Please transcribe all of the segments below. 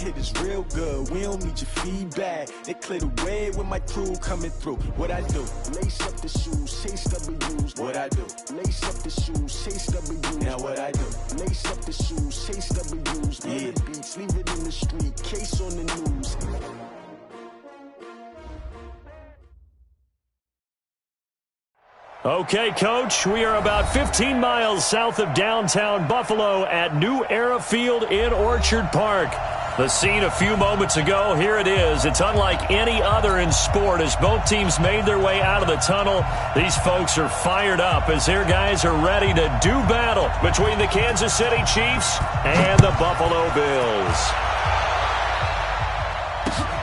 hit is real good. We don't need your feedback. They clear the way with my crew coming through. What I do? Lace up the shoes, chase W's. What I do? Lace up the shoes, chase W's. Now what I do? Lace up the shoes, chase W's. Yeah. The beats, leave it in the street, case on the news. Okay, Coach, we are about 15 miles south of downtown Buffalo at New Era Field in Orchard Park. The scene a few moments ago, here it is. It's unlike any other in sport as both teams made their way out of the tunnel. These folks are fired up as their guys are ready to do battle between the Kansas City Chiefs and the Buffalo Bills.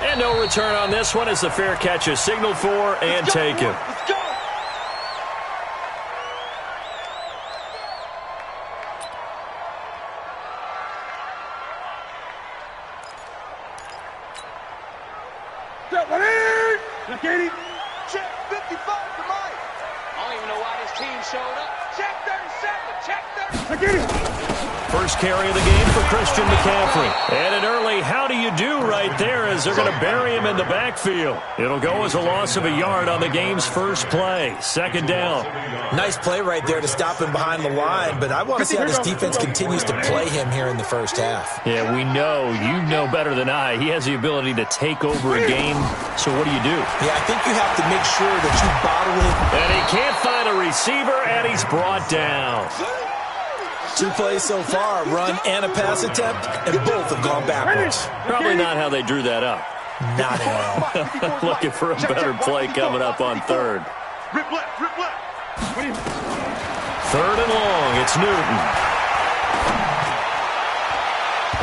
And no return on this one as the fair catch is signaled for and taken. Check 55 to Mike. I don't even know why this team showed up. Check 37. Check 37. First carry of the game for Christian McCaffrey. And an early how do you do right there as they're going to bury him in the backfield. It'll go as a loss of a yard on the game's first play. Second down. Nice play right there to stop him behind the line, but I want to see how this defense continues to play him here in the first half. Yeah, we know. You know better than I. He has the ability to take over a game. So what do? Yeah, I think you have to make sure that you bottle him. And he can't find a receiver, and he's brought down. 2 plays so far, a run and a pass attempt, and both have gone backwards. Probably not how they drew that up. Not at all. Looking for a better play coming up on third. Rip left, rip left. Third and long, it's Newton.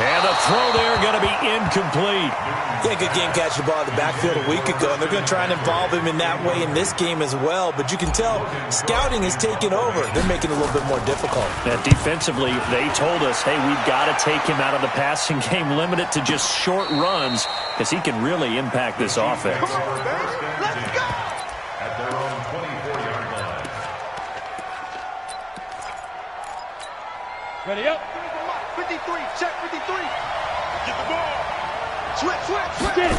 And the throw there going to be incomplete. Yeah, good game catching the ball in the backfield a week ago, and they're going to try and involve him in that way in this game as well. But you can tell scouting is taking over. They're making it a little bit more difficult. Defensively, they told us, hey, we've got to take him out of the passing game, limit it to just short runs, because he can really impact this offense. Come on, baby. Let's go. At their own 24-yard line. Ready up. 53, check 53. Get the ball. Switch. Get it.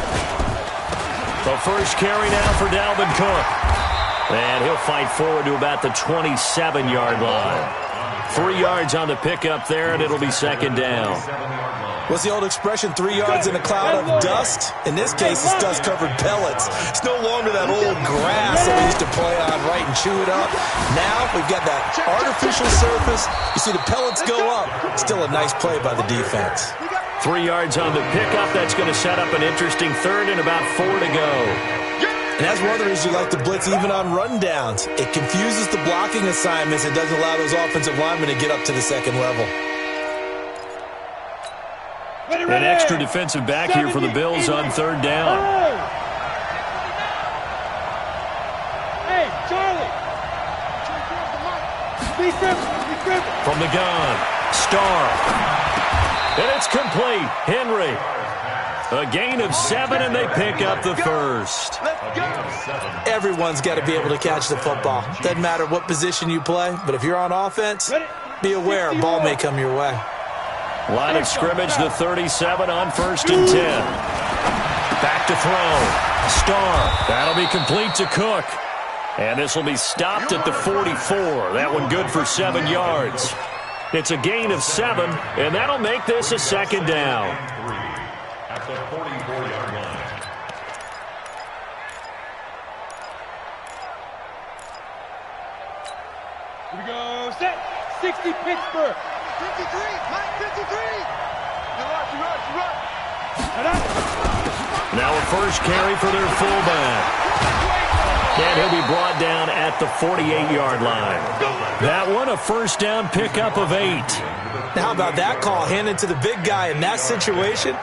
The first carry now for Dalvin Cook. And he'll fight forward to about the 27-yard line. 3 yards on the pickup there, and it'll be second down. What's the old expression, 3 yards in a cloud of dust? In this case, it's dust-covered pellets. It's no longer that old grass that we used to play on, right, and chew it up. Now we've got that artificial surface. You see the pellets go up. Still a nice play by the defense. 3 yards on the pickup. That's going to set up an interesting third and about 4 to go. And that's one of the reasons you like to blitz even on rundowns. It confuses the blocking assignments. It doesn't allow those offensive linemen to get up to the second level. An extra defensive back here for the Bills on third down. Hey, Charlie. From the gun, Starr. And it's complete. Henry. A gain of 7, and they pick up the first. Everyone's got to be able to catch the football. Doesn't matter what position you play, but if you're on offense, be aware a ball may come your way. Line of scrimmage, the 37 on 1st and 10. Back to throw. Starr. That'll be complete to Cook. And this will be stopped at the 44. That one good for 7 yards. It's a gain of 7, and that'll make this a second down. At the 44-yard line. Here we go. Set. 60 Pittsburgh. 53. Mike 53. You rush. Now a first carry for their fullback. And he'll be brought down at the 48-yard line. That one, a first down pickup of 8. Now, how about that call handed to the big guy in that situation?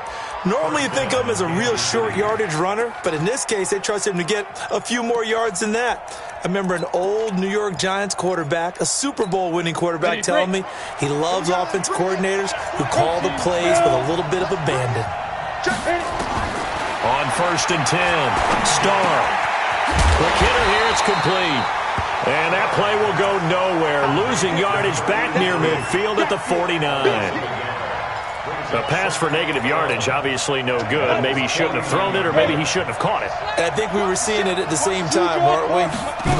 Normally you think of him as a real short yardage runner, but in this case, they trust him to get a few more yards than that. I remember an old New York Giants quarterback, a Super Bowl winning quarterback, telling me he loves offense coordinators who call the plays with a little bit of abandon. On 1st and 10, Starr. Quick hitter here, it's complete. And that play will go nowhere. Losing yardage back near midfield at the 49. A pass for negative yardage, obviously no good. Maybe he shouldn't have thrown it, or maybe he shouldn't have caught it. I think we were seeing it at the same time, weren't we?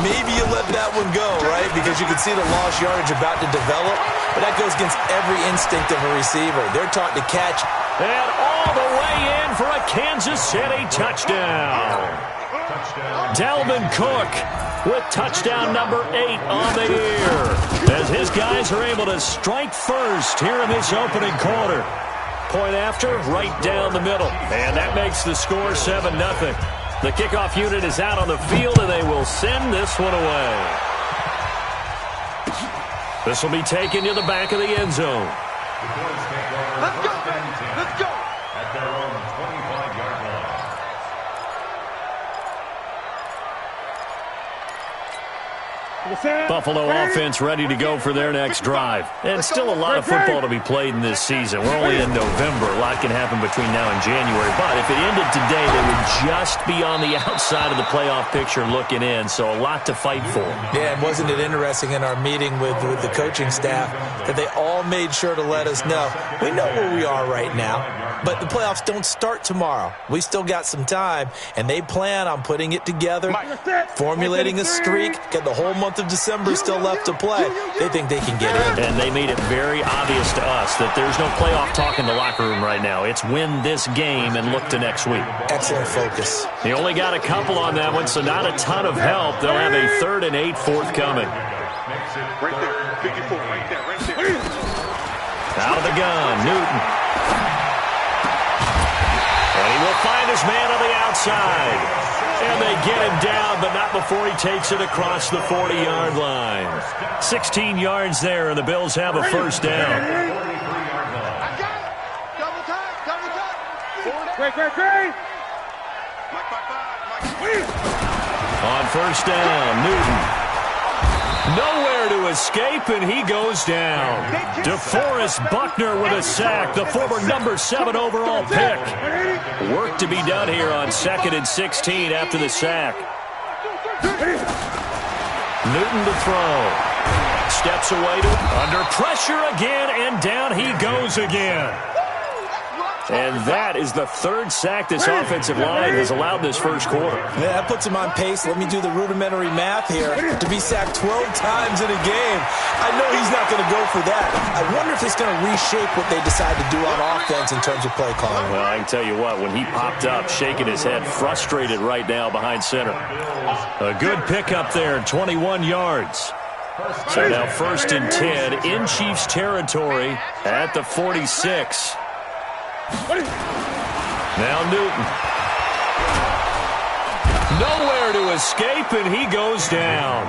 Maybe you let that one go, right? Because you can see the lost yardage about to develop, but that goes against every instinct of a receiver. They're taught to catch. And all the way in for a Kansas City touchdown. Dalvin Cook with touchdown number 8 on the year, as his guys are able to strike first here in this opening quarter. Point after, right down the middle. And that makes the score 7-0. The kickoff unit is out on the field, and they will send this one away. This will be taken to the back of the end zone. Let's go! Let's go! At their own 25-yard line. Buffalo offense ready to go for their next drive. And still a lot of football to be played in this season. We're only in November. A lot can happen between now and January. But if it ended today, they would just be on the outside of the playoff picture looking in. So a lot to fight for. Yeah, and wasn't it interesting in our meeting with the coaching staff that they all made sure to let us know, we know where we are right now, but the playoffs don't start tomorrow. We still got some time, and they plan on putting it together, formulating a streak, get the whole month of December still left to play. They think they can get in. And they made it very obvious to us that there's no playoff talk in the locker room right now. It's win this game and look to next week. Excellent focus. He only got a couple on that one, so not a ton of help. They'll have a 3rd and 8 forthcoming. Right there, 54, right there, right there. Out of the gun, Newton. And he will find his man on the outside. And they get him down, but not before he takes it across the 40-yard line. 16 yards there, and the Bills have a first down. I got it. Double time. Great. On first down, Newton. Nowhere to escape, and he goes down. DeForest Buckner with a sack, the former number 7 overall pick. Work to be done here on 2nd and 16 after the sack. Newton to throw. Steps away to under pressure again, and down he goes again. And that is the 3rd sack this offensive line has allowed this first quarter. Yeah, that puts him on pace. Let me do the rudimentary math here. To be sacked 12 times in a game. I know he's not going to go for that. I wonder if it's going to reshape what they decide to do on offense in terms of play calling. Well, I can tell you what, when he popped up, shaking his head, frustrated right now behind center. A good pickup there, 21 yards. So now 1st and 10 in Chiefs territory at the 46. Now Newton. Nowhere to escape, and he goes down.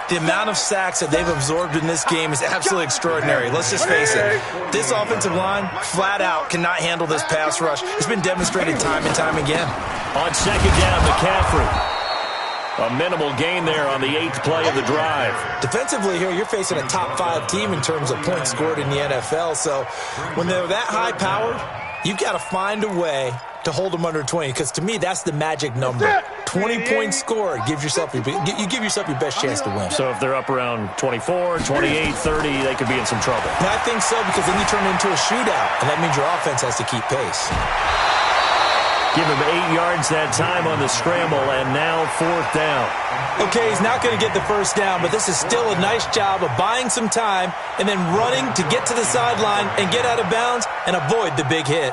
The amount of sacks that they've absorbed in this game is absolutely extraordinary. Let's just face it. This offensive line, flat out, cannot handle this pass rush. It's been demonstrated time and time again. On 2nd down, McCaffrey. A minimal gain there on the 8th play of the drive. Defensively here, you're facing a top 5 team in terms of points scored in the NFL. So when they're that high-powered, you've got to find a way to hold them under 20, because to me, that's the magic number. 20 points scored, you give yourself your best chance to win. So if they're up around 24, 28, 30, they could be in some trouble. And I think so, because then you turn it into a shootout, and that means your offense has to keep pace. Give him 8 yards that time on the scramble, and now 4th down. Okay, he's not going to get the first down, but this is still a nice job of buying some time and then running to get to the sideline and get out of bounds and avoid the big hit.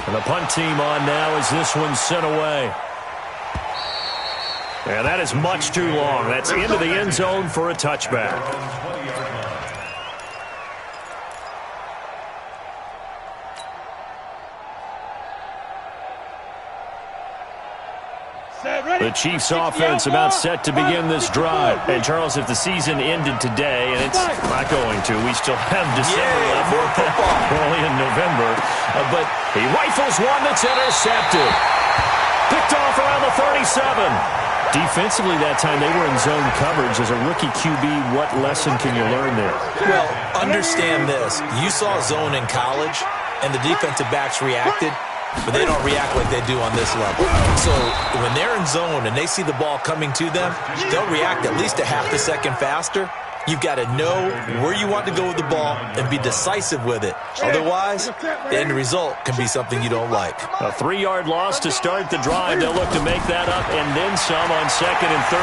And the punt team on now as this one's sent away. And that is much too long. That's into the end zone for a touchback. The Chiefs offense about set to begin this drive. And Charles, if the season ended today, and it's not going to, we still have December left. We're only in November. But he rifles one that's intercepted. Picked off around the 37. Defensively that time, they were in zone coverage. As a rookie QB, what lesson can you learn there? Well, understand this. You saw zone in college, and the defensive backs reacted. but they don't react like they do on this level. So when they're in zone and they see the ball coming to them, they'll react at least a half a second faster. You've got to know where you want to go with the ball and be decisive with it. Otherwise, the end result can be something you don't like. A 3-yard loss to start the drive. They'll look to make that up and then some on 2nd and 13.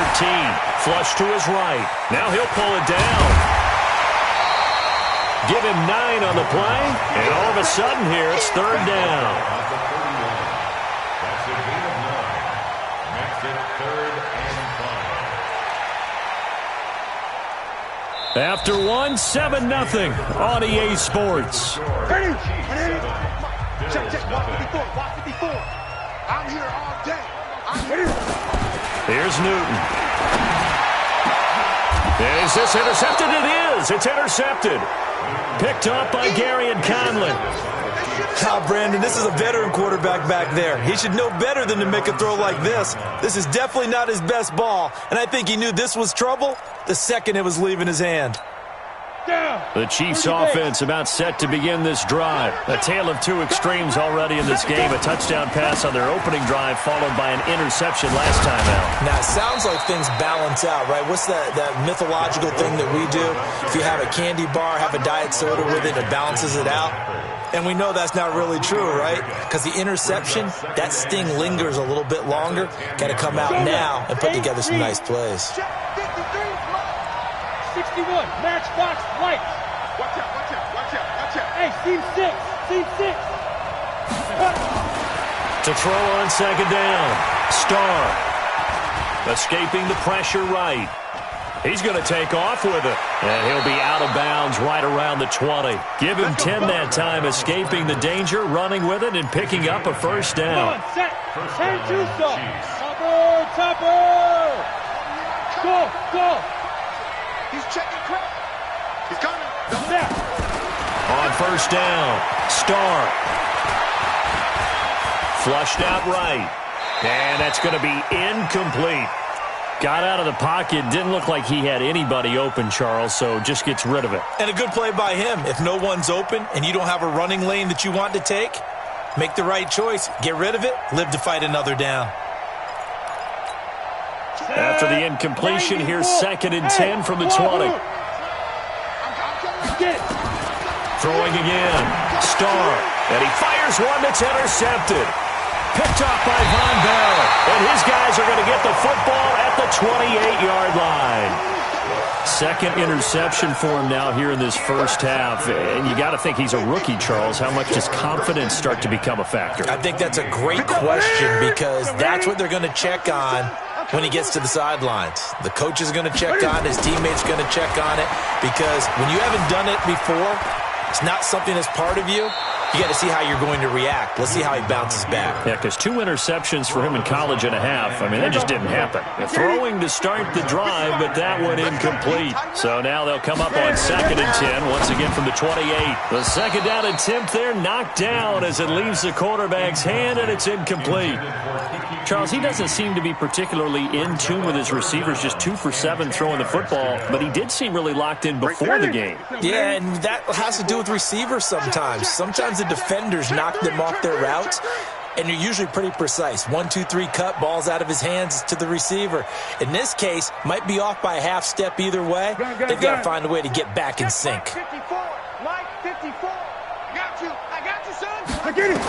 Flush to his right. Now he'll pull it down. Give him 9 on the play, and all of a sudden here it's 3rd down. That's a gain of 9. Makes it 3rd and 5. After 7-0 on EA Sports. Ready? Check, check. Watch 54. Watch 54. I'm here all day. I'm here. Here's Newton. Is this intercepted? It is. It's intercepted. Picked up by Gary and Conley. Brandon, this is a veteran quarterback back there. He should know better than to make a throw like this. This is definitely not his best ball, and I think he knew this was trouble the second it was leaving his hand. The Chiefs offense about set to begin this drive. A tale of two extremes already in this game. A touchdown pass on their opening drive followed by an interception last time out. Now, it sounds like things balance out, right? What's that mythological thing that we do? If you have a candy bar, have a diet soda with it, it balances it out. And we know that's not really true, right? Because the interception, that sting lingers a little bit longer. Got to come out now and put together some nice plays. 61, matchbox lights. Watch out, watch out, watch out, watch out. Hey, team 6, team 6. To throw on 2nd down. Starr. Escaping the pressure right. He's going to take off with it. And he'll be out of bounds right around the 20. Give him 10 that time, escaping the danger, running with it, and picking up a 1st down. Come on, set. 10-2 stop. Topper, topper. Go, go. He's checking quick. He's coming. Set. On 1st down, Starr. Flushed out right. And that's going to be incomplete. Got out of the pocket. Didn't look like he had anybody open, Charles, so just gets rid of it. And a good play by him. If no one's open and you don't have a running lane that you want to take, make the right choice. Get rid of it. Live to fight another down. After the incompletion, here's 2nd and 10 from the 20. Throwing again. Starr. And he fires one that's intercepted. Picked off by Von Bell. And his guys are going to get the football at the 28-yard line. 2nd interception for him now here in this 1st half. And you got to think he's a rookie, Charles. How much does confidence start to become a factor? I think that's a great question because that's what they're going to check on when he gets to the sidelines. The coach is going to check on it. His teammates going to check on it because when you haven't done it before, it's not something that's part of you. You got to see how you're going to react. Let's see how he bounces back. Yeah, because 2 interceptions for him in college and a half. I mean, that just didn't happen. Throwing to start the drive, but that one incomplete. So now they'll come up on 2nd and 10, once again from the 28. The 2nd down attempt there knocked down as it leaves the quarterback's hand, and it's incomplete. Charles, he doesn't seem to be particularly in tune with his receivers, just 2 for 7 throwing the football, but he did seem really locked in before the game. Yeah, and that has to do with receivers sometimes. Sometimes the defenders knock them off their routes, and they're usually pretty precise. 1, 2, 3 cut, balls out of his hands to the receiver. In this case, might be off by a half step either way. They've got to find a way to get back in sync. 54, Mike, 54. I got you, son. I get it.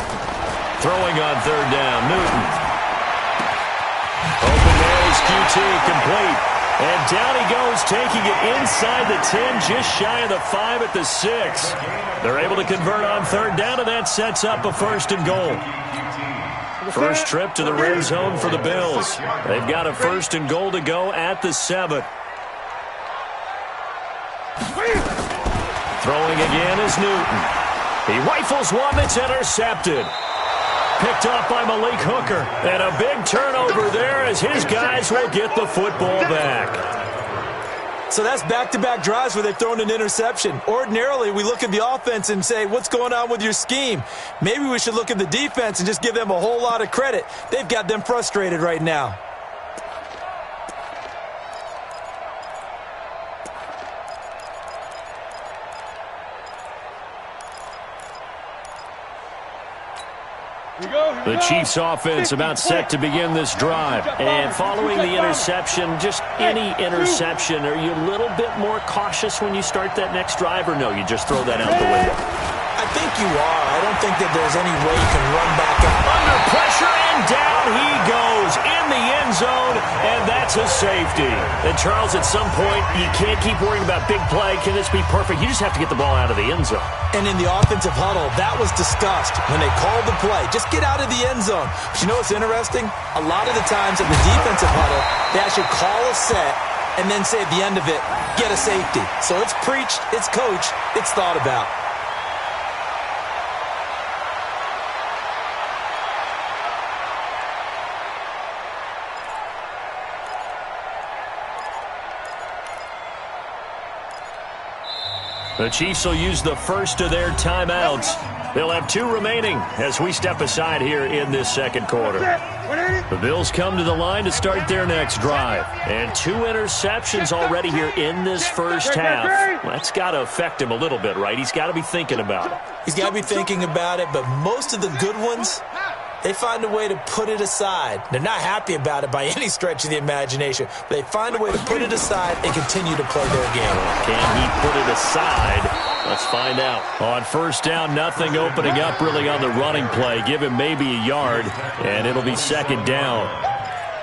Throwing on 3rd down, Newton. Open there is QT, complete. And down he goes, taking it inside the 10, just shy of the 5 at the 6. They're able to convert on 3rd down, and that sets up a 1st and goal. First trip to the red zone for the Bills. They've got a 1st and goal to go at the 7. Throwing again is Newton. He rifles one that's intercepted. Picked off by Malik Hooker. And a big turnover there as his guys will get the football back. So that's back-to-back drives where they've thrown an interception. Ordinarily, we look at the offense and say, what's going on with your scheme? Maybe we should look at the defense and just give them a whole lot of credit. They've got them frustrated right now. The Chiefs offense about set to begin this drive. And following the interception, just any interception, are you a little bit more cautious when you start that next drive, or no, you just throw that out the window? I think you are. I don't think that there's any way you can run back out. Under pressure, and down he goes in the end zone, and that's a safety. And Charles, at some point, you can't keep worrying about big play. Can this be perfect? You just have to get the ball out of the end zone. And in the offensive huddle, that was discussed when they called the play. Just get out of the end zone. But you know what's interesting? A lot of the times in the defensive huddle, they actually call a set and then say at the end of it, get a safety. So it's preached, it's coached, it's thought about. The Chiefs will use the first of their timeouts. They'll have 2 remaining as we step aside here in this second quarter. The Bills come to the line to start their next drive. And 2 interceptions already here in this first half. That's got to affect him a little bit, right? He's got to be thinking about it. He's got to be thinking about it, but most of the good ones, they find a way to put it aside. They're not happy about it by any stretch of the imagination. But they find a way to put it aside and continue to play their game. Can he put it aside? Let's find out. On first down, nothing opening up really on the running play. Give him maybe a yard, and it'll be second down.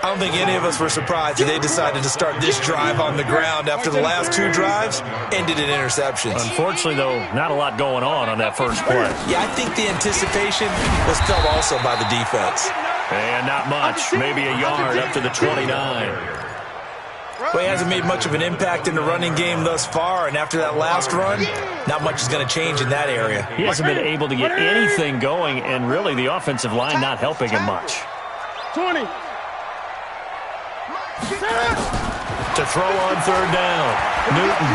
I don't think any of us were surprised that they decided to start this drive on the ground after the last 2 drives ended in interceptions. Unfortunately, though, not a lot going on that first play. Yeah, I think the anticipation was felt also by the defense. And not much. Maybe a yard up to the 29. Well, he hasn't made much of an impact in the running game thus far, and after that last run, not much is going to change in that area. He hasn't been able to get anything going, and really the offensive line not helping him much. 20. To throw on third down. Newton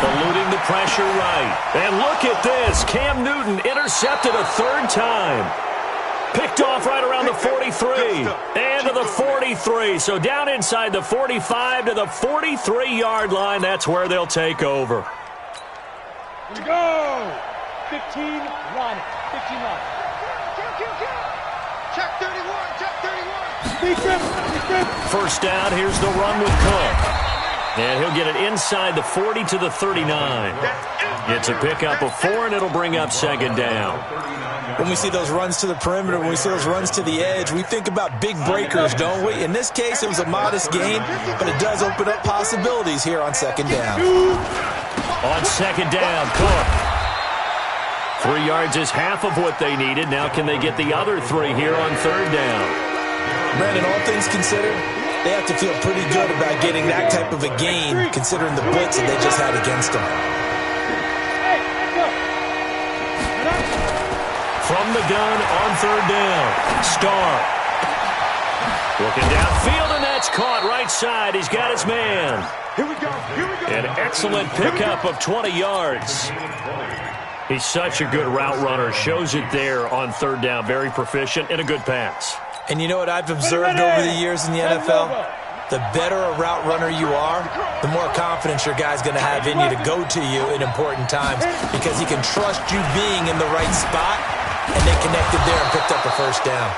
eluding the pressure right. And look at this. Cam Newton intercepted a 3rd time. Picked off right around the 43. And to the 43. So down inside the 45 to the 43-yard line. That's where they'll take over. Here we go. 15 run. 15 run. Check 31. Check 31. First down, here's the run with Cook. And he'll get it inside the 40 to the 39. It's a pickup of 4, and it'll bring up second down. When we see those runs to the perimeter, when we see those runs to the edge, we think about big breakers, don't we? In this case, it was a modest gain, but it does open up possibilities here on second down. On second down, Cook. 3 yards is half of what they needed. Now can they get the other 3 here on third down? Brandon, all things considered, they have to feel pretty good about getting that type of a gain, considering the blitz that they just had against them. From the gun on third down, Starr. Looking downfield, and that's caught right side. He's got his man. Here we go. An excellent pickup of 20 yards. He's such a good route runner. Shows it there on third down. Very proficient and a good pass. And you know what I've observed over the years in the NFL? The better a route runner you are, the more confidence your guy's going to have in you to go to you in important times because he can trust you being in the right spot, and they connected there and picked up a first down.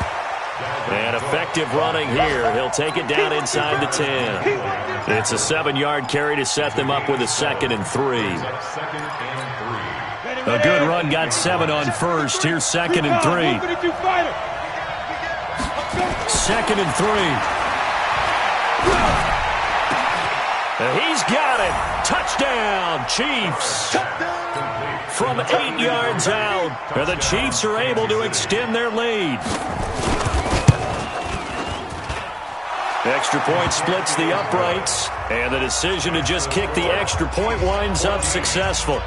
And effective running here. He'll take it down inside the 10. It's a 7-yard carry to set them up with a 2nd and 3. A good run got 7 on first. Here's 2nd and 3. 2nd and 3. He's got it. Touchdown, Chiefs. From 8 yards out, the Chiefs are able to extend their lead. Extra point splits the uprights, and the decision to just kick the extra point winds up successful.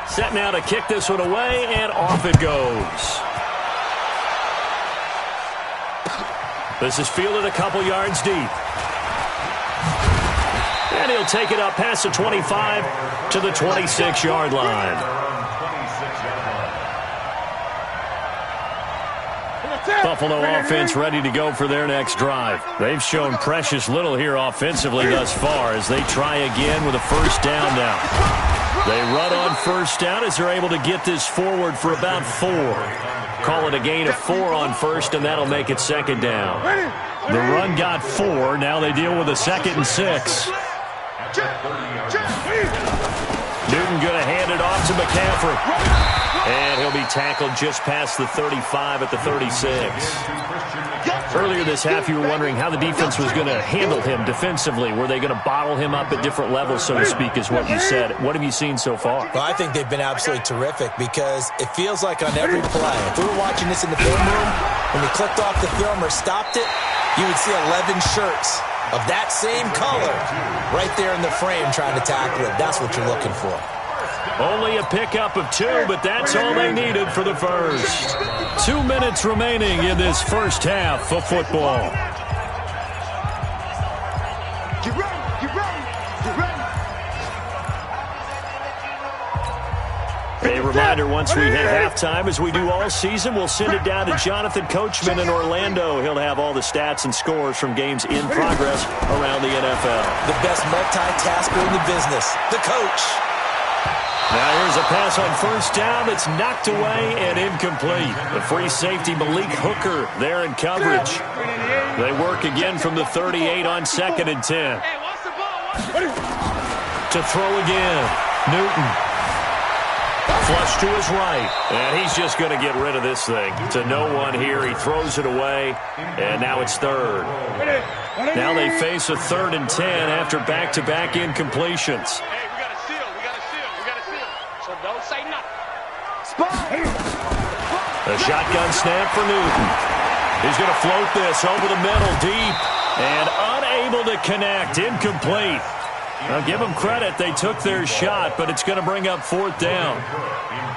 Set now to kick this one away, and off it goes. This is fielded a couple yards deep. And he'll take it up past the 25 to the 26-yard line. Buffalo offense ready to go for their next drive. They've shown precious little here offensively thus far as they try again with a first down now. They run on first down as they're able to get this forward for about 4. Call it a gain of 4 on first, and that'll make it second down. The run got 4. Now they deal with a 2nd and 6. Newton going to hand it off to McCaffrey. And he'll be tackled just past the 35 at the 36. Earlier this half, you were wondering how the defense was going to handle him defensively. Were they going to bottle him up at different levels, so to speak, is what you said. What have you seen so far? Well, I think they've been absolutely terrific because it feels like on every play, if we were watching this in the film room, when we clicked off the film or stopped it, you would see 11 shirts of that same color right there in the frame trying to tackle it. That's what you're looking for. Only a pickup of 2, but that's all they needed for the first. 2 minutes remaining in this first half of football. Get ready, get ready, get ready. A reminder, once we hit halftime, as we do all season, we'll send it down to Jonathan Coachman in Orlando. He'll have all the stats and scores from games in progress around the NFL. The best multitasker in the business, the coach. Now here's a pass on first down that's knocked away and incomplete. The free safety, Malik Hooker, there in coverage. They work again from the 38 on 2nd and 10. To throw again, Newton. Flush to his right, and he's just going to get rid of this thing. To no one here, he throws it away, and now it's 3rd. Now they face a 3rd and 10 after back-to-back incompletions. A shotgun snap for Newton. He's going to float this over the middle deep and unable to connect. Incomplete. Now give them credit. They took their shot, but it's going to bring up 4th down.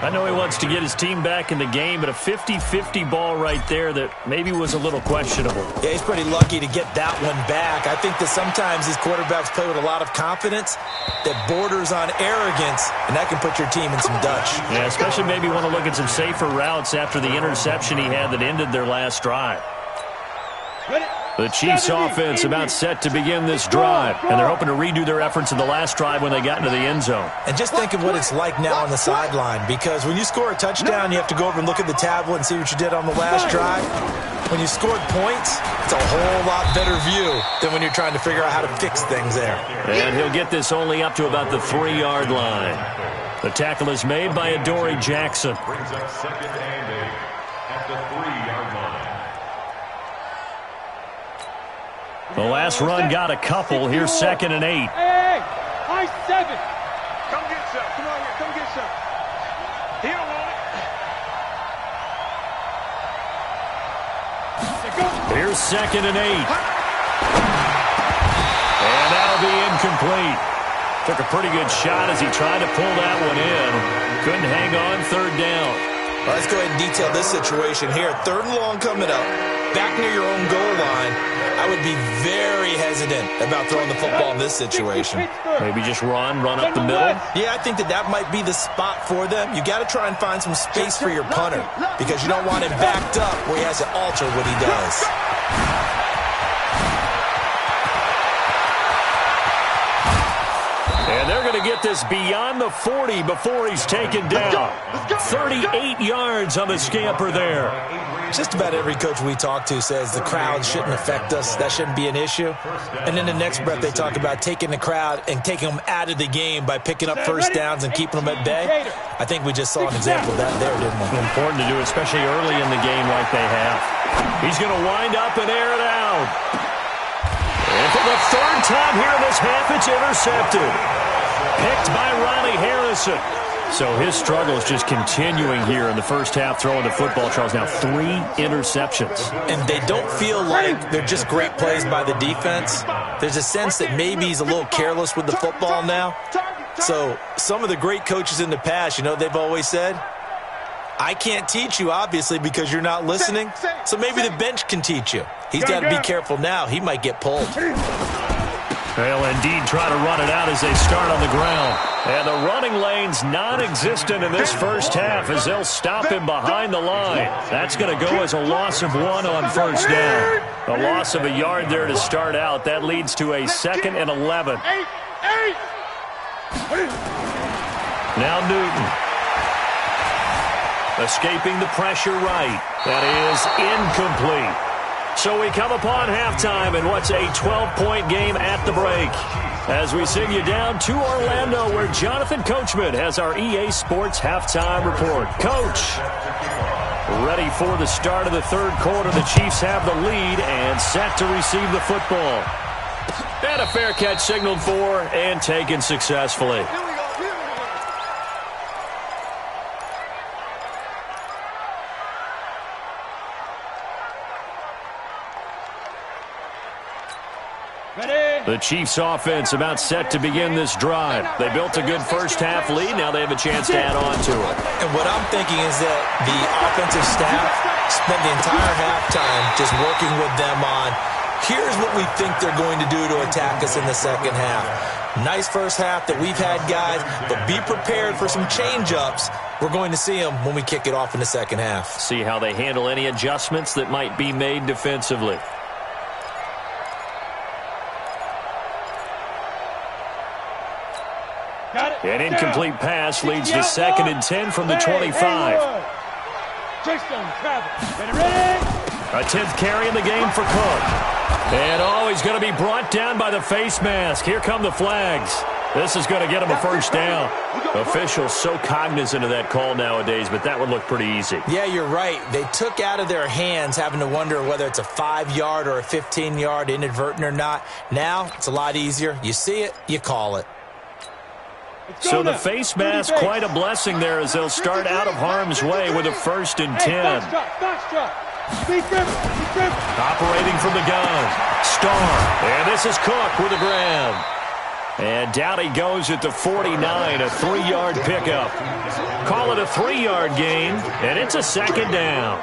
I know he wants to get his team back in the game, but a 50-50 ball right there that maybe was a little questionable. Yeah, he's pretty lucky to get that one back. I think that sometimes these quarterbacks play with a lot of confidence that borders on arrogance, and that can put your team in some Dutch. Yeah, especially maybe want to look at some safer routes after the interception he had that ended their last drive. The Chiefs offense about set to begin this drive, and they're hoping to redo their efforts in the last drive when they got into the end zone. And just think of what it's like now on the sideline, because when you score a touchdown, you have to go over and look at the tablet and see what you did on the last drive. When you scored points, it's a whole lot better view than when you're trying to figure out how to fix things there. And he'll get this only up to about the 3-yard line. The tackle is made by Adoree Jackson. Brings up 2nd and 8 at the 3-yard line. The last run got a couple. Here's 2nd and 8. Hey, high 7. Come get some. Come on here. Come get some. He don't want it. Here's 2nd and 8. And that'll be incomplete. Took a pretty good shot as he tried to pull that one in. Couldn't hang on 3rd down. Well, let's go ahead and detail this situation here. 3rd and long coming up. Back near your own goal line. I would be very hesitant about throwing the football in this situation. Maybe just run up the middle. Yeah, I think that might be the spot for them. You got to try and find some space for your punter because you don't want him backed up where he has to alter what he does. And they're going to get this beyond the 40 before he's taken down. 38 yards on the scamper there. Just about every coach we talk to says the crowd shouldn't affect us. That shouldn't be an issue. And then the next breath they talk about taking the crowd and taking them out of the game by picking up first downs and keeping them at bay. I think we just saw an example of that there, didn't we? Important to do, especially early in the game like they have. He's going to wind up and air it out. And for the 3rd time here in this half, it's intercepted. Picked by Ronnie Harrison. So his struggle is just continuing here in the first half, throwing the football, Charles. Now 3 interceptions. And they don't feel like they're just great plays by the defense. There's a sense that maybe he's a little careless with the football now. So some of the great coaches in the past, you know, they've always said, I can't teach you, obviously, because you're not listening. So maybe the bench can teach you. He's got to be careful now. He might get pulled. They'll indeed try to run it out as they start on the ground. And the running lane's non-existent in this first half as they'll stop him behind the line. That's going to go as a loss of 1 on first down. A loss of a yard there to start out. That leads to a 2nd and 11. Now Newton. Escaping the pressure right. That is incomplete. So we come upon halftime in what's a 12-point game at the break. As we send you down to Orlando, where Jonathan Coachman has our EA Sports halftime report. Coach, ready for the start of the third quarter. The Chiefs have the lead and set to receive the football. And a fair catch signaled for and taken successfully. The Chiefs offense about set to begin this drive. They built a good first half lead. Now they have a chance to add on to it. And what I'm thinking is that the offensive staff spent the entire halftime just working with them on, here's what we think they're going to do to attack us in the second half. Nice first half that we've had, guys, but be prepared for some change-ups. We're going to see them when we kick it off in the second half. See how they handle any adjustments that might be made defensively. An incomplete pass leads to 2nd and 10 from the 25. A 10th carry in the game for Cook. And he's going to be brought down by the face mask. Here come the flags. This is going to get him a first down. Officials so cognizant of that call nowadays, but that would look pretty easy. Yeah, you're right. They took out of their hands having to wonder whether it's a 5-yard or a 15-yard inadvertent or not. Now it's a lot easier. You see it, you call it. So the face mask, quite a blessing there as they'll start out of harm's way with a 1st and 10. Operating from the gun. Starr. And this is Cook with a grab. And down he goes at the 49, a 3-yard pickup. Call it a 3-yard gain, and it's a 2nd down.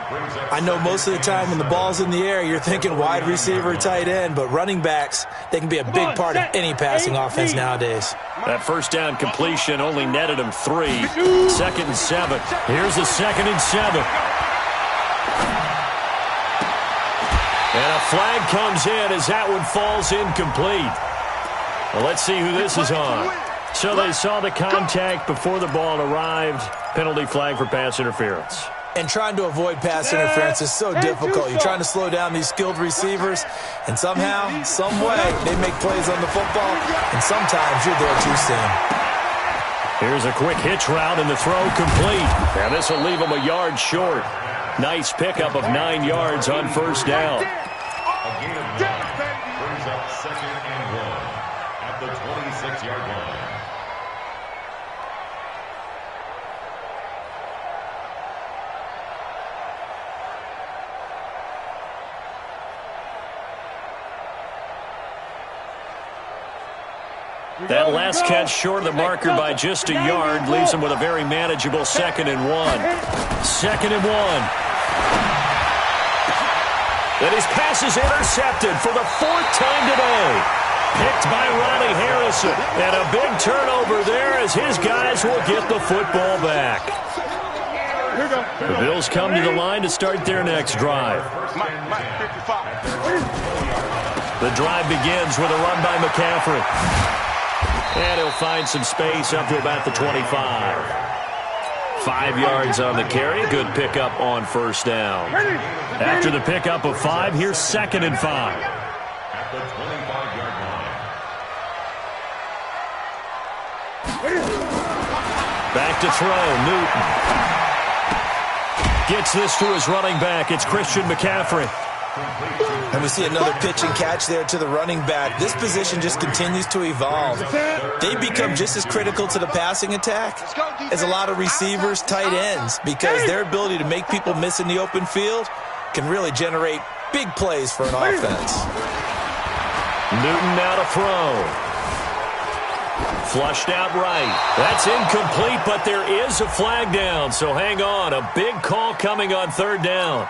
I know most of the time when the ball's in the air, you're thinking wide receiver, tight end, but running backs, they can be a big part of any passing offense nowadays. That first down completion only netted him 3. 2nd and 7. Here's the 2nd and 7. And a flag comes in as that one falls incomplete. Well, let's see who this is on. So they saw the contact before the ball arrived. Penalty flag for pass interference. And trying to avoid pass interference is so difficult. You're trying to slow down these skilled receivers, and somehow, some way, they make plays on the football, and sometimes you're there too soon. Here's a quick hitch route, and the throw complete. And this will leave him a yard short. Nice pickup of 9 yards on first down. Brings up 2nd and 1 at the 26-yard line. That last catch short of the marker by just a yard leaves him with a very manageable 2nd and 1. 2nd and 1. And his pass is intercepted for the 4th time today. Picked by Ronnie Harrison. And a big turnover there as his guys will get the football back. The Bills come to the line to start their next drive. The drive begins with a run by McCaffrey. And he'll find some space up to about the 25. 5 yards on the carry. Good pickup on first down. After the pickup of 5, here's 2nd and 5. At the 25-yard line. Back to throw, Newton. Gets this to his running back. It's Christian McCaffrey. And we see another pitch and catch there to the running back. This position just continues to evolve. They become just as critical to the passing attack as a lot of receivers, tight ends, because their ability to make people miss in the open field can really generate big plays for an offense. Newton now to throw. Flushed out right. That's incomplete, but there is a flag down, so hang on. A big call coming on 3rd down.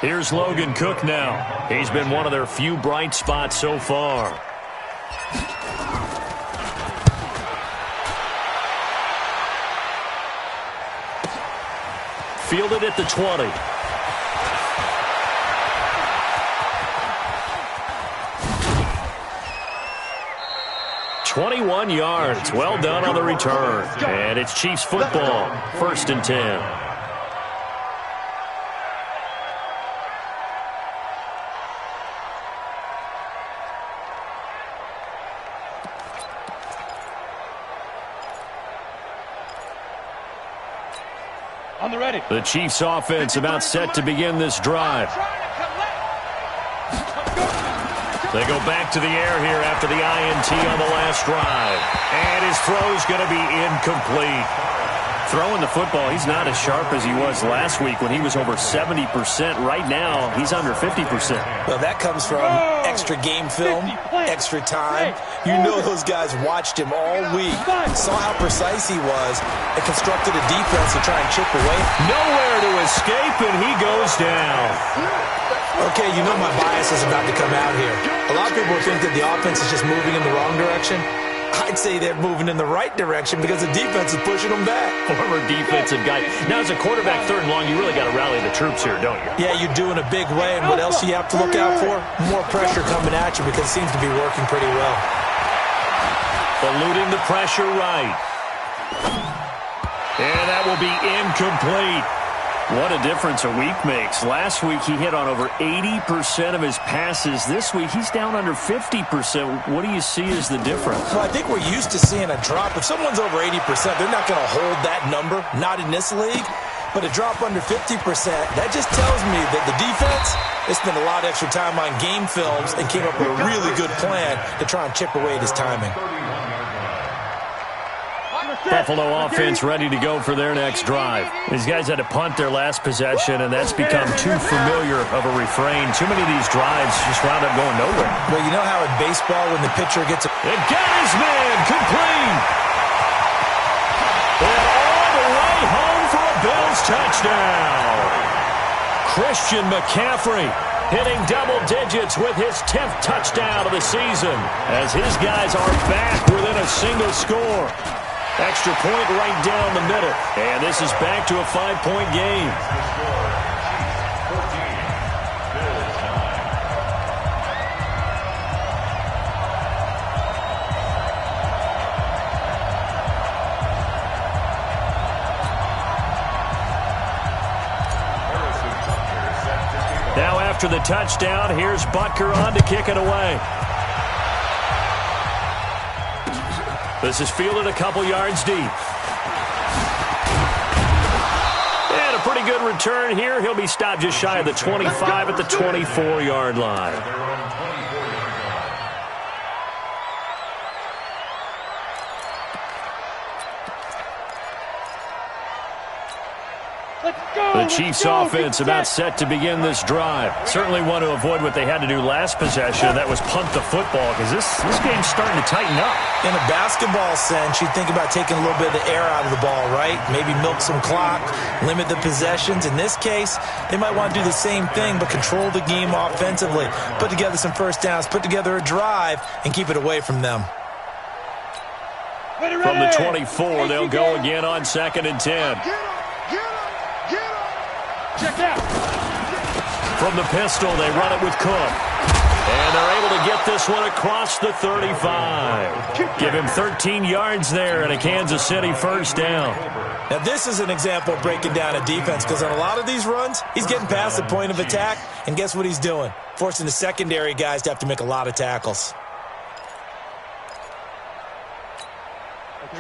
Here's Logan Cook now. He's been one of their few bright spots so far. Fielded at the 20. "21 yards. Well done on the return. And it's Chiefs football. 1st and 10. On the ready. The Chiefs offense about set to begin this drive. They go back to the air here after the INT on the last drive. And his throw's going to be incomplete. Throwing the football, he's not as sharp as he was last week when he was over 70%. Right now, he's under 50%. Well, that comes from extra game film, extra time. You know those guys watched him all week, saw how precise he was, and constructed a defense to try and chip away. Nowhere to escape, and he goes down. Okay, you know my bias is about to come out here. A lot of people think that the offense is just moving in the wrong direction. I'd say they're moving in the right direction because the defense is pushing them back. Former defensive guy. Now, as a quarterback 3rd and long, you really got to rally the troops here, don't you? Yeah, you do in a big way. And what else do you have to look out for? More pressure coming at you because it seems to be working pretty well. Eluding the pressure right. And that will be incomplete. What a difference a week makes. Last week, he hit on over 80% of his passes. This week, he's down under 50%. What do you see as the difference? Well, I think we're used to seeing a drop. If someone's over 80%, they're not going to hold that number, not in this league. But a drop under 50%, that just tells me that the defense, they spent a lot of extra time on game films and came up with a really good plan to try and chip away at his timing. Buffalo offense ready to go for their next drive. These guys had to punt their last possession, and that's become too familiar of a refrain. Too many of these drives just wound up going nowhere. Well, you know how in baseball when the pitcher gets a... It got his man complete. And all the way home for a Bills touchdown. Christian McCaffrey hitting double digits with his 10th touchdown of the season as his guys are back within a single score. Extra point right down the middle. And this is back to a 5-point game. Now after the touchdown, here's Butker on to kick it away. This is fielded a couple yards deep. And a pretty good return here. He'll be stopped just shy of the 25 at the 24-yard line. The Chiefs offense about set to begin this drive. Certainly want to avoid what they had to do last possession. That was punt the football because this game's starting to tighten up. In a basketball sense, you'd think about taking a little bit of the air out of the ball, right? Maybe milk some clock, limit the possessions. In this case, they might want to do the same thing but control the game offensively. Put together some first downs, put together a drive, and keep it away from them. From the 24, they'll go again on 2nd and 10. Check out. From the pistol, they run it with Cook. And they're able to get this one across the 35. Give him 13 yards there and a Kansas City first down. Now, this is an example of breaking down a defense because on a lot of these runs, he's getting past the point of attack, and guess what he's doing? Forcing the secondary guys to have to make a lot of tackles.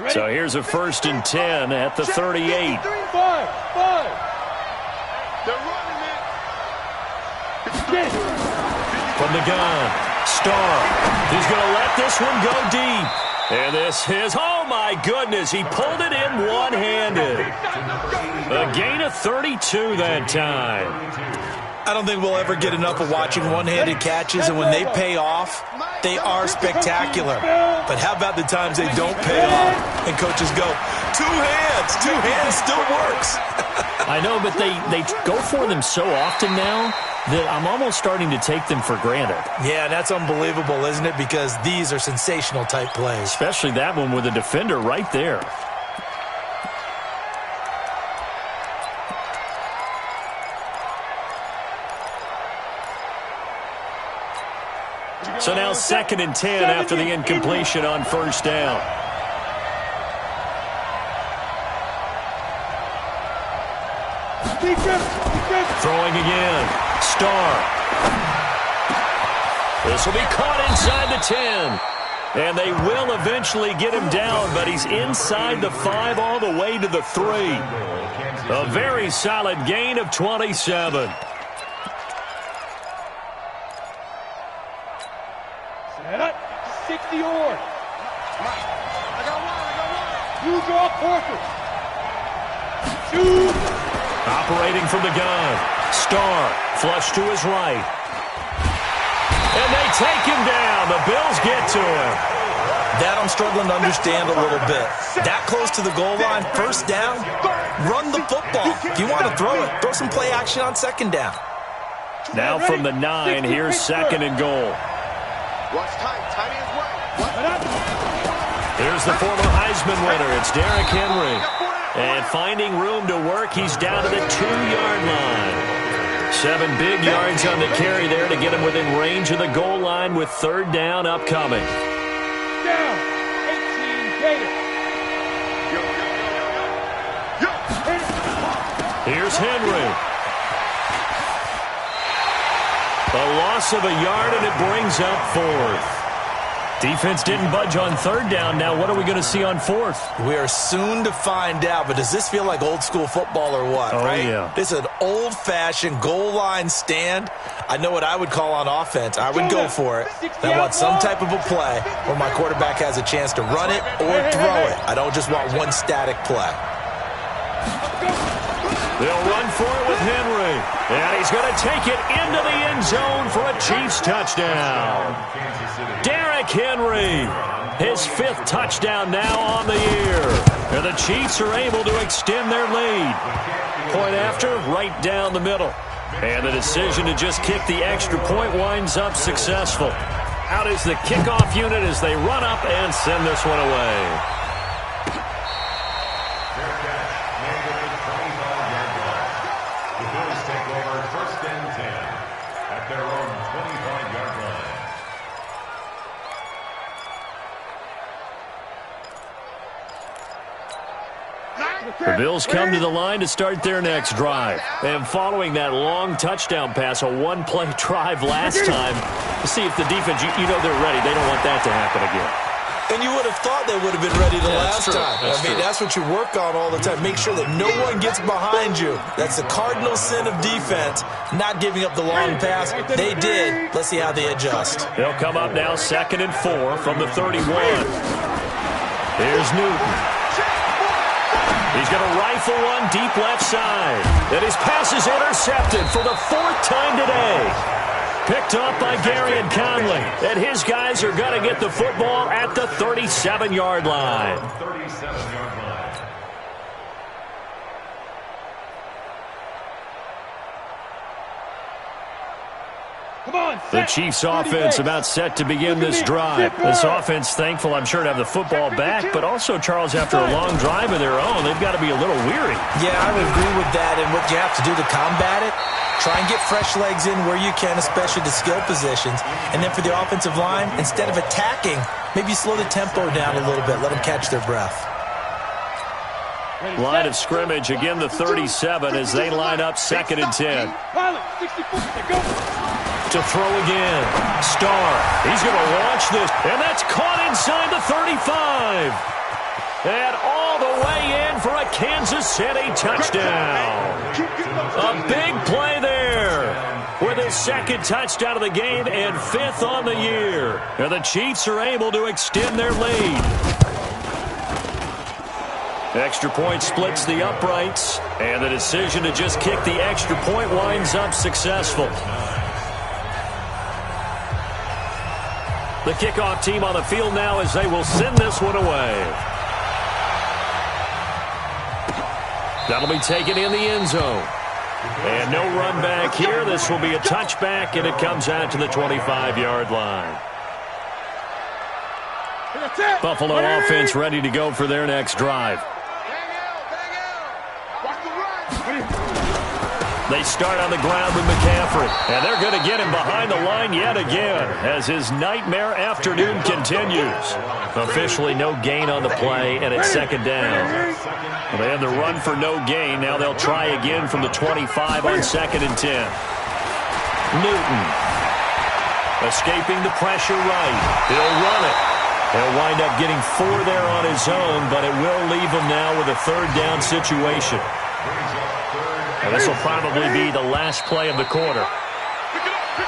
So here's a 1st and 10 at the 38. 5. They're running it. From the gun, Starr. He's going to let this one go deep. And this is, oh my goodness, he pulled it in one-handed. A gain of 32 that time. I don't think we'll ever get enough of watching one-handed catches, and when they pay off, they are spectacular. But how about the times they don't pay off and coaches go, Two hands. Two hands still works. I know, but they go for them so often now that I'm almost starting to take them for granted. Yeah, that's unbelievable, isn't it? Because these are sensational type plays. Especially that one with a defender right there. So now 2nd and 10 after the incompletion on first down. Throwing again. Starr. This will be caught inside the 10. And they will eventually get him down, but he's inside the 5 all the way to the 3. A very solid gain of 27. Set up. 60 yard. I got one. You draw Porter. Shoot. Operating from the gun. Starr, flush to his right. And they take him down. The Bills get to him. That I'm struggling to understand a little bit. That close to the goal line, first down, run the football. If you want to throw it, throw some play action on 2nd down. Now from the 9, here's 2nd and goal. Watch time. Timing is right. Here's the former Heisman winner. It's Derrick Henry. And finding room to work, he's down to the 2-yard line. 7 big yards on the carry there to get him within range of the goal line with 3rd down upcoming. Down. 18 Gator. Here's Henry. A loss of a yard, and it brings up 4th. Defense didn't budge on 3rd down. Now what are we going to see on 4th? We are soon to find out, but does this feel like old school football or what, right? Yeah. This is an old-fashioned goal line stand. I know what I would call on offense. I would go for it. I want some type of a play where my quarterback has a chance to run it or throw it. I don't just want one static play. They'll run for it with Henry. And he's going to take it into the end zone for a Chiefs touchdown. Derrick Henry, his 5th touchdown now on the year. And the Chiefs are able to extend their lead. Point after, right down the middle. And the decision to just kick the extra point winds up successful. Out is the kickoff unit as they run up and send this one away. The Bills come to the line to start their next drive. And following that long touchdown pass, a one-play drive last time, to see if the defense, you know they're ready. They don't want that to happen again. And you would have thought they would have been ready the last time. That's what you work on all the time. Make sure that no one gets behind you. That's the cardinal sin of defense, not giving up the long pass. They did. Let's see how they adjust. They'll come up now 2nd and 4 from the 31. Here's Newton. He's going to rifle one deep left side. And his pass is intercepted for the 4th time today. Picked up by Gary and Conley. And his guys are going to get the football at the 37-yard line. The Chiefs offense about set to begin this drive. This offense thankful, I'm sure, to have the football back, but also, Charles, after a long drive of their own, they've got to be a little weary. Yeah, I would agree with that, and what you have to do to combat it, try and get fresh legs in where you can, especially the skill positions. And then for the offensive line, instead of attacking, maybe slow the tempo down a little bit, let them catch their breath. Line of scrimmage, again the 37 as they line up 2nd and 10. To throw again. Starr. He's going to launch this. And that's caught inside the 35. And all the way in for a Kansas City touchdown. A big play there. With his 2nd touchdown of the game and 5th on the year. And the Chiefs are able to extend their lead. Extra point splits the uprights. And the decision to just kick the extra point winds up successful. The kickoff team on the field now as they will send this one away. That'll be taken in the end zone. And no run back here. This will be a touchback, and it comes out to the 25-yard line. Buffalo offense ready to go for their next drive. They start on the ground with McCaffrey, and they're going to get him behind the line yet again as his nightmare afternoon continues. Officially no gain on the play, and it's second down. Well, they had the run for no gain. Now they'll try again from the 25 on 2nd and 10. Newton escaping the pressure right. He'll run it. He'll wind up getting 4 there on his own, but it will leave him now with a third down situation. And this will probably be the last play of the quarter.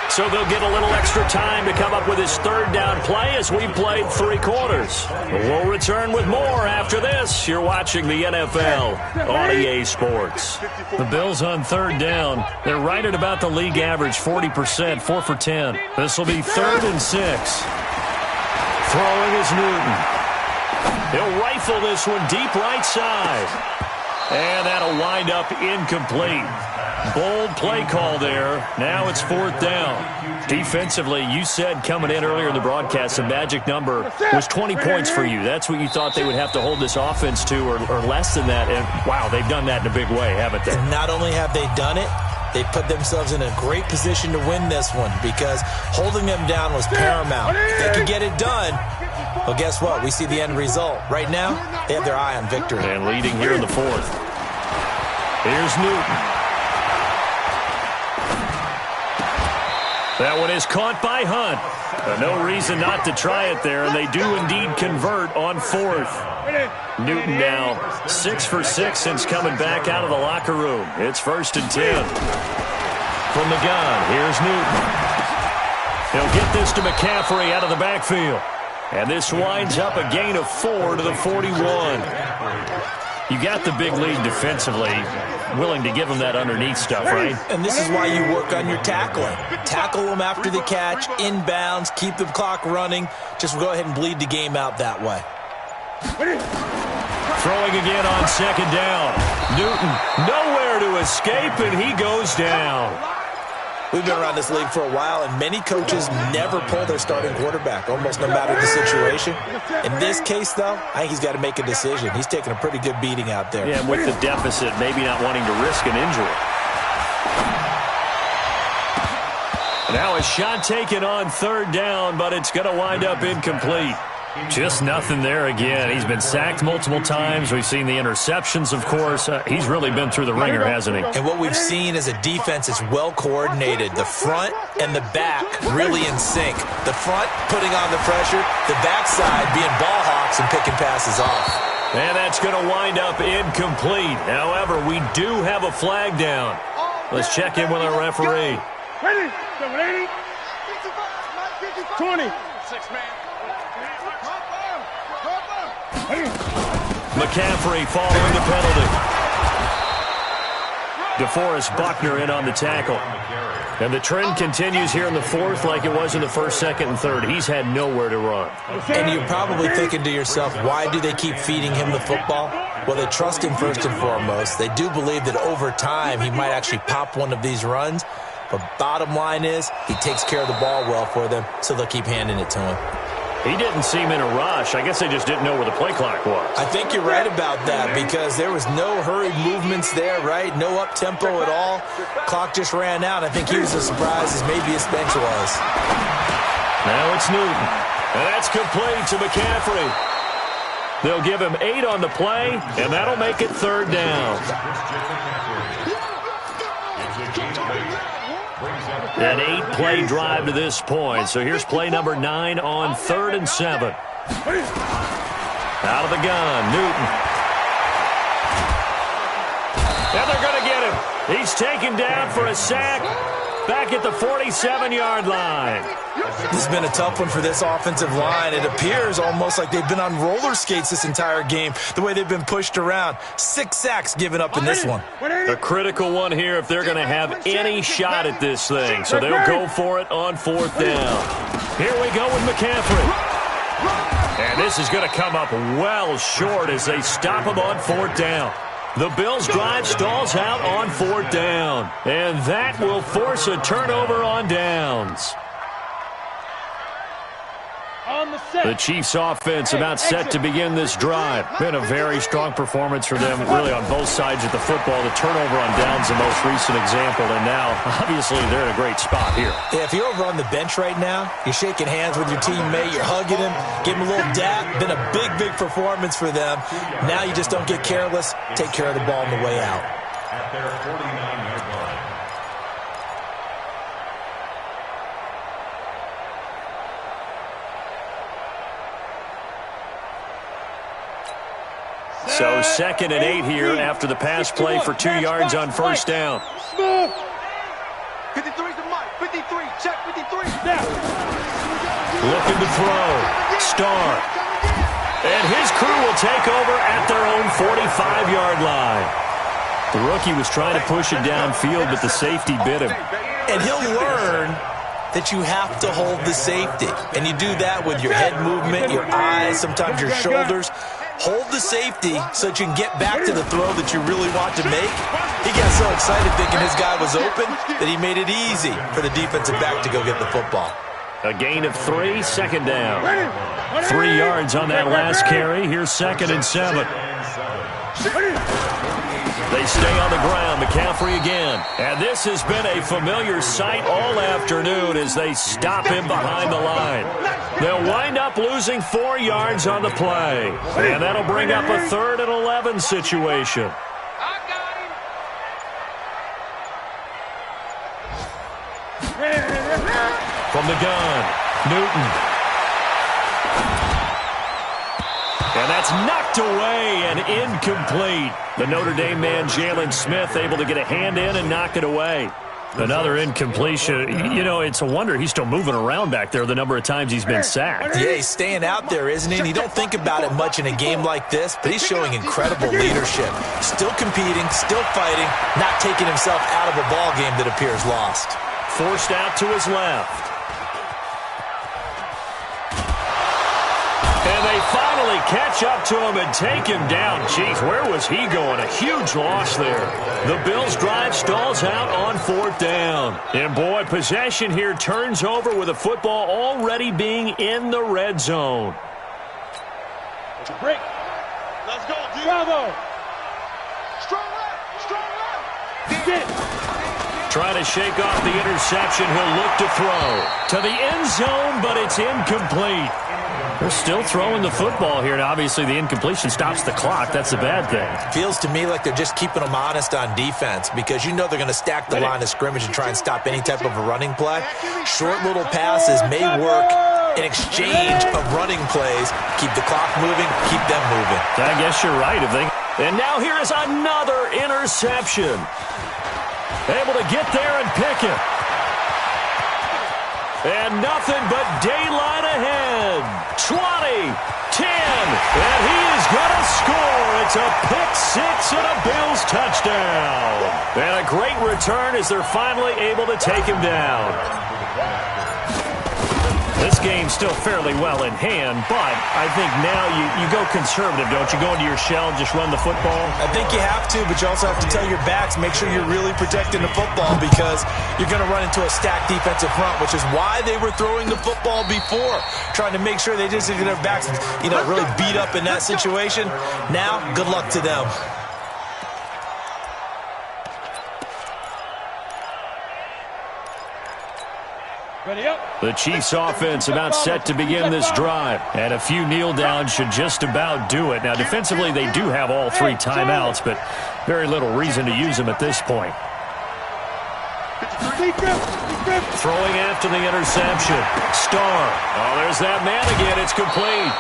So they'll get a little extra time to come up with his third down play as we've played 3 quarters. We'll return with more after this. You're watching the NFL on EA Sports. The Bills on third down. They're right at about the league average, 40%, 4 for 10. This will be 3rd and 6. Throwing is Newton. He'll rifle this one deep right side. And that'll wind up incomplete. Bold play call there. Now it's 4th down. Defensively, you said coming in earlier in the broadcast, the magic number was 20 points for you. That's what you thought they would have to hold this offense to, or less than that. And, wow, they've done that in a big way, haven't they? Not only have they done it, they put themselves in a great position to win this one because holding them down was paramount. If they could get it done, well, guess what? We see the end result. Right now, they have their eye on victory. And leading here in the 4th. Here's Newton. That one is caught by Hunt. No reason not to try it there, and they do indeed convert on 4th. Newton now 6 for 6 since coming back out of the locker room. It's 1st and 10. From the gun, here's Newton. He'll get this to McCaffrey out of the backfield. And this winds up a gain of 4 to the 41. You got the big lead defensively, willing to give them that underneath stuff, right? And this is why you work on your tackling. Tackle them after the catch, inbounds, keep the clock running. Just go ahead and bleed the game out that way. Throwing again on 2nd down. Newton nowhere to escape, and he goes down. We've been around this league for a while, and many coaches never pull their starting quarterback, almost no matter the situation. In this case, though, I think he's got to make a decision. He's taking a pretty good beating out there. Yeah, and with the deficit, maybe not wanting to risk an injury. Now a shot taken on 3rd down, but it's going to wind up incomplete. Just nothing there again. He's been sacked multiple times. We've seen the interceptions, of course. He's really been through the ringer, hasn't he? And what we've seen is a defense that's well coordinated. The front and the back really in sync. The front putting on the pressure, the backside being ball hawks and picking passes off. And that's going to wind up incomplete. However, we do have a flag down. Let's check in with our referee. 20. McCaffrey following the penalty. DeForest Buckner in on the tackle. And the trend continues here in the 4th like it was in the 1st, 2nd, and 3rd. He's had nowhere to run. And you're probably thinking to yourself, why do they keep feeding him the football? Well, they trust him first and foremost. They do believe that over time he might actually pop one of these runs. But bottom line is he takes care of the ball well for them, so they'll keep handing it to him. He didn't seem in a rush. I guess they just didn't know where the play clock was. I think you're right about that because there was no hurried movements there, right? No up-tempo at all. Clock just ran out. I think he was as surprised as maybe his bench was. Now it's Newton. And that's complete to McCaffrey. They'll give him 8 on the play, and that'll make it 3rd down. An 8-play drive to this point. So here's play number 9 on 3rd and 7. Out of the gun, Newton. And they're going to get him. He's taken down for a sack back at the 47-yard line. This has been a tough one for this offensive line. It appears almost like they've been on roller skates this entire game, the way they've been pushed around. 6 sacks given up in this one. A critical one here if they're going to have any shot at this thing. So they'll go for it on 4th down. Here we go with McCaffrey. And this is going to come up well short as they stop him on 4th down. The Bills' drive stalls out on 4th down. And that will force a turnover on downs. The Chiefs' offense about set to begin this drive. Been a very strong performance for them, really on both sides of the football. The turnover on downs, the most recent example, and now, obviously, they're in a great spot here. Yeah, if you're over on the bench right now, you're shaking hands with your teammate, you're hugging him, give him a little dap. Been a big, big performance for them. Now you just don't get careless. Take care of the ball on the way out. At their 49-yard line. So 2nd and 8 here after the pass play for 2 yards on 1st down. 53's the mic. 53. Check 53. Looking to throw. Starr. And his crew will take over at their own 45-yard line. The rookie was trying to push it downfield, but the safety bit him. And he'll learn that you have to hold the safety. And you do that with your head movement, your eyes, sometimes your shoulders. Hold the safety so that you can get back to the throw that you really want to make. He got so excited thinking his guy was open that he made it easy for the defensive back to go get the football. A gain of 3, 2nd down. 3 yards on that last carry. Here's 2nd and 7. They stay on the ground. McCaffrey again. And this has been a familiar sight all afternoon as they stop him behind the line. They'll wind up losing 4 yards on the play. And that'll bring up a 3rd and 11 situation. I got him. From the gun, Newton. And that's knocked away and incomplete. The Notre Dame man, Jalen Smith, able to get a hand in and knock it away. Another incompletion. You know, it's a wonder he's still moving around back there the number of times he's been sacked. Yeah, he's staying out there, isn't he? And you don't think about it much in a game like this, but he's showing incredible leadership. Still competing, still fighting, not taking himself out of a ball game that appears lost. Forced out to his left. And they finally catch up to him and take him down. Jeez, where was he going? A huge loss there. The Bills' drive stalls out on 4th down. And, boy, possession here turns over with the football already being in the red zone. Break. Let's go, dude. Bravo. Strong left. Strong left. Get. Trying to shake off the interception. He'll look to throw to the end zone, but it's incomplete. They're still throwing the football here, and obviously the incompletion stops the clock. That's a bad thing. Feels to me like they're just keeping them honest on defense because you know they're going to stack the line of scrimmage and try and stop any type of a running play. Short little passes may work in exchange of running plays. Keep the clock moving, keep them moving. I guess you're right. And now here is another interception. Able to get there and pick it. And nothing but daylight ahead. 20, 10, and he is going to score. It's a pick-6 and a Bills touchdown. And a great return as they're finally able to take him down. This game's still fairly well in hand, but I think now you go conservative, don't you? Go into your shell and just run the football? I think you have to, but you also have to tell your backs, make sure you're really protecting the football because you're going to run into a stacked defensive front, which is why they were throwing the football before, trying to make sure they just get their backs, really beat up in that situation. Now, good luck to them. The Chiefs' offense about set to begin this drive. And a few kneel downs should just about do it. Now, defensively, they do have all 3 timeouts, but very little reason to use them at this point. Throwing after the interception. Starr. Oh, there's that man again. It's complete.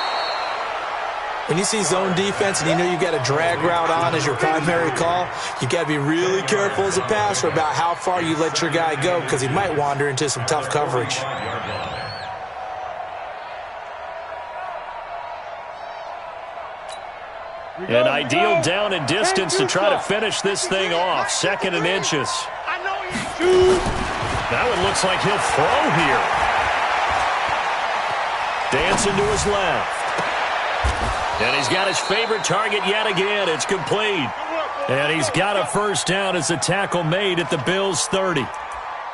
When you see zone defense and you know you got a drag route on as your primary call, you got to be really careful as a passer about how far you let your guy go because he might wander into some tough coverage. An ideal down and distance to try to finish this thing off. 2nd and inches. Now it looks like he'll throw here. Dancing to his left. And he's got his favorite target yet again. It's complete. And he's got a first down as a tackle made at the Bills' 30.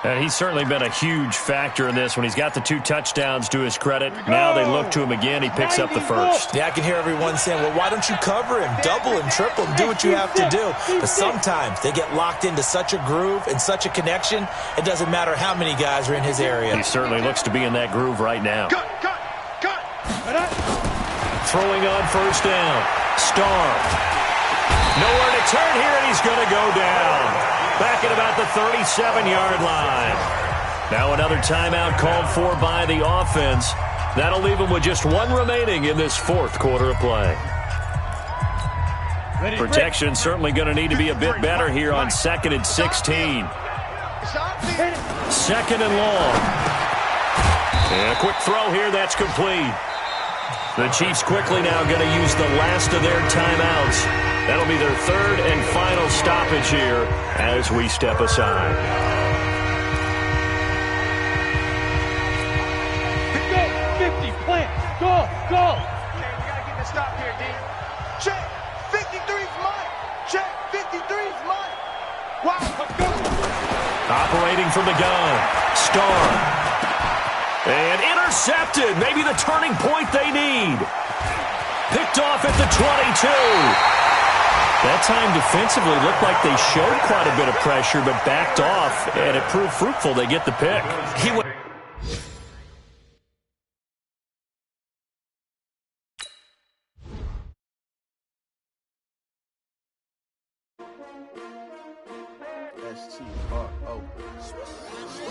And he's certainly been a huge factor in this when he's got the 2 touchdowns to his credit. Now they look to him again. He picks up the first. Yeah, I can hear everyone saying, well, why don't you cover him? Double him, triple him, do what you have to do. But sometimes they get locked into such a groove and such a connection, it doesn't matter how many guys are in his area. He certainly looks to be in that groove right now. Cut. Throwing on first down. Starr. Nowhere to turn here, and he's going to go down. Back at about the 37-yard line. Now another timeout called for by the offense. That'll leave him with just 1 remaining in this 4th quarter of play. Protection certainly going to need to be a bit better here on 2nd and 16. 2nd and long. And a quick throw here, that's complete. The Chiefs quickly now going to use the last of their timeouts. That'll be their 3rd and final stoppage here as we step aside. Go, 50, plant, go. Okay, we got to get this stop here, D. Check, 53's mine. Check, 53's mine. Wow, let's go. Operating from the gun, Starr. And intercepted, maybe the turning point they need. Picked off at the 22. That time defensively looked like they showed quite a bit of pressure, but backed off, and it proved fruitful. They get the pick. S-T-R-O.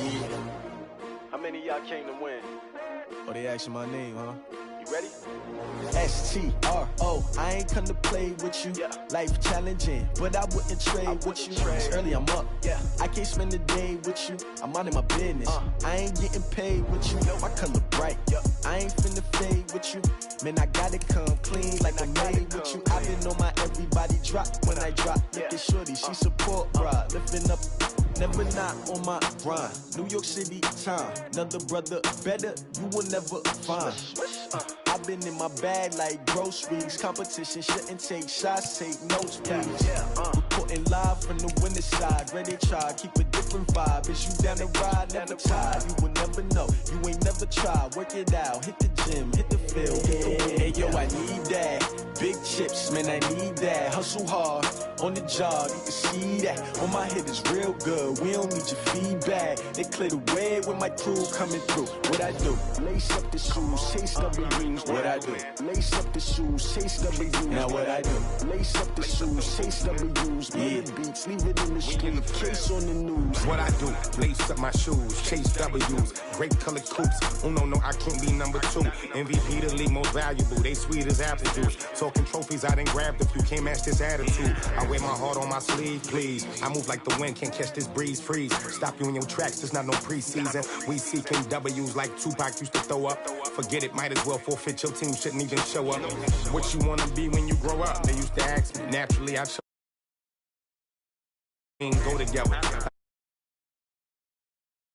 Yeah. How many of y'all came to win? Oh, they asking my name, huh? You ready? S-T-R-O. I ain't come to play with you. Yeah. Life challenging, but I wouldn't trade with you. It's early, I'm up. Yeah. I can't spend the day with you. I'm minding my business. I ain't getting paid with you. My color bright. Yeah. I ain't finna fade with you. Man, I gotta come clean like I'm made with you. I've been on my everybody drop when I drop. Look at shorty, she support, bruh. Lifting up. Never not on my grind. New York City time. Another brother better, you will never find. I've been in my bag like groceries. Competition shouldn't take shots, take notes, please. Reporting live from the winning side. Ready to try, keep a different vibe. Is you down the ride, never tired. You will never know, you ain't never tried. Work it out, hit the gym, hit the field, hit the win. Hey yo, I need that. Big chips, man, I need that. Hustle hard, on the job, you can see that. On my head is real good, we don't need your feedback. They clear the way when my crew coming through. What I do? Lace up the shoes, chase W's. What I do? Lace up the shoes, chase W's. Now what I do? Lace up the shoes, chase W's. Yeah, beats, leave it in the street, case on the news. What I do? Lace up my shoes, chase W's. Great colored coops. Oh no, I can't be number 2. MVP the league most valuable. They sweet as apple juice. Talking trophies, I done grabbed a few. Can't match this attitude. I wear my heart on my sleeve, please. I move like the wind, can't catch this breeze. Freeze. Stop you in your tracks. There's not no preseason. We seeking W's like Tupac used to throw up. Forget it, might as well forfeit. Your team shouldn't even show up. What you wanna be when you grow up? They used to ask me. Naturally, I show. Go together.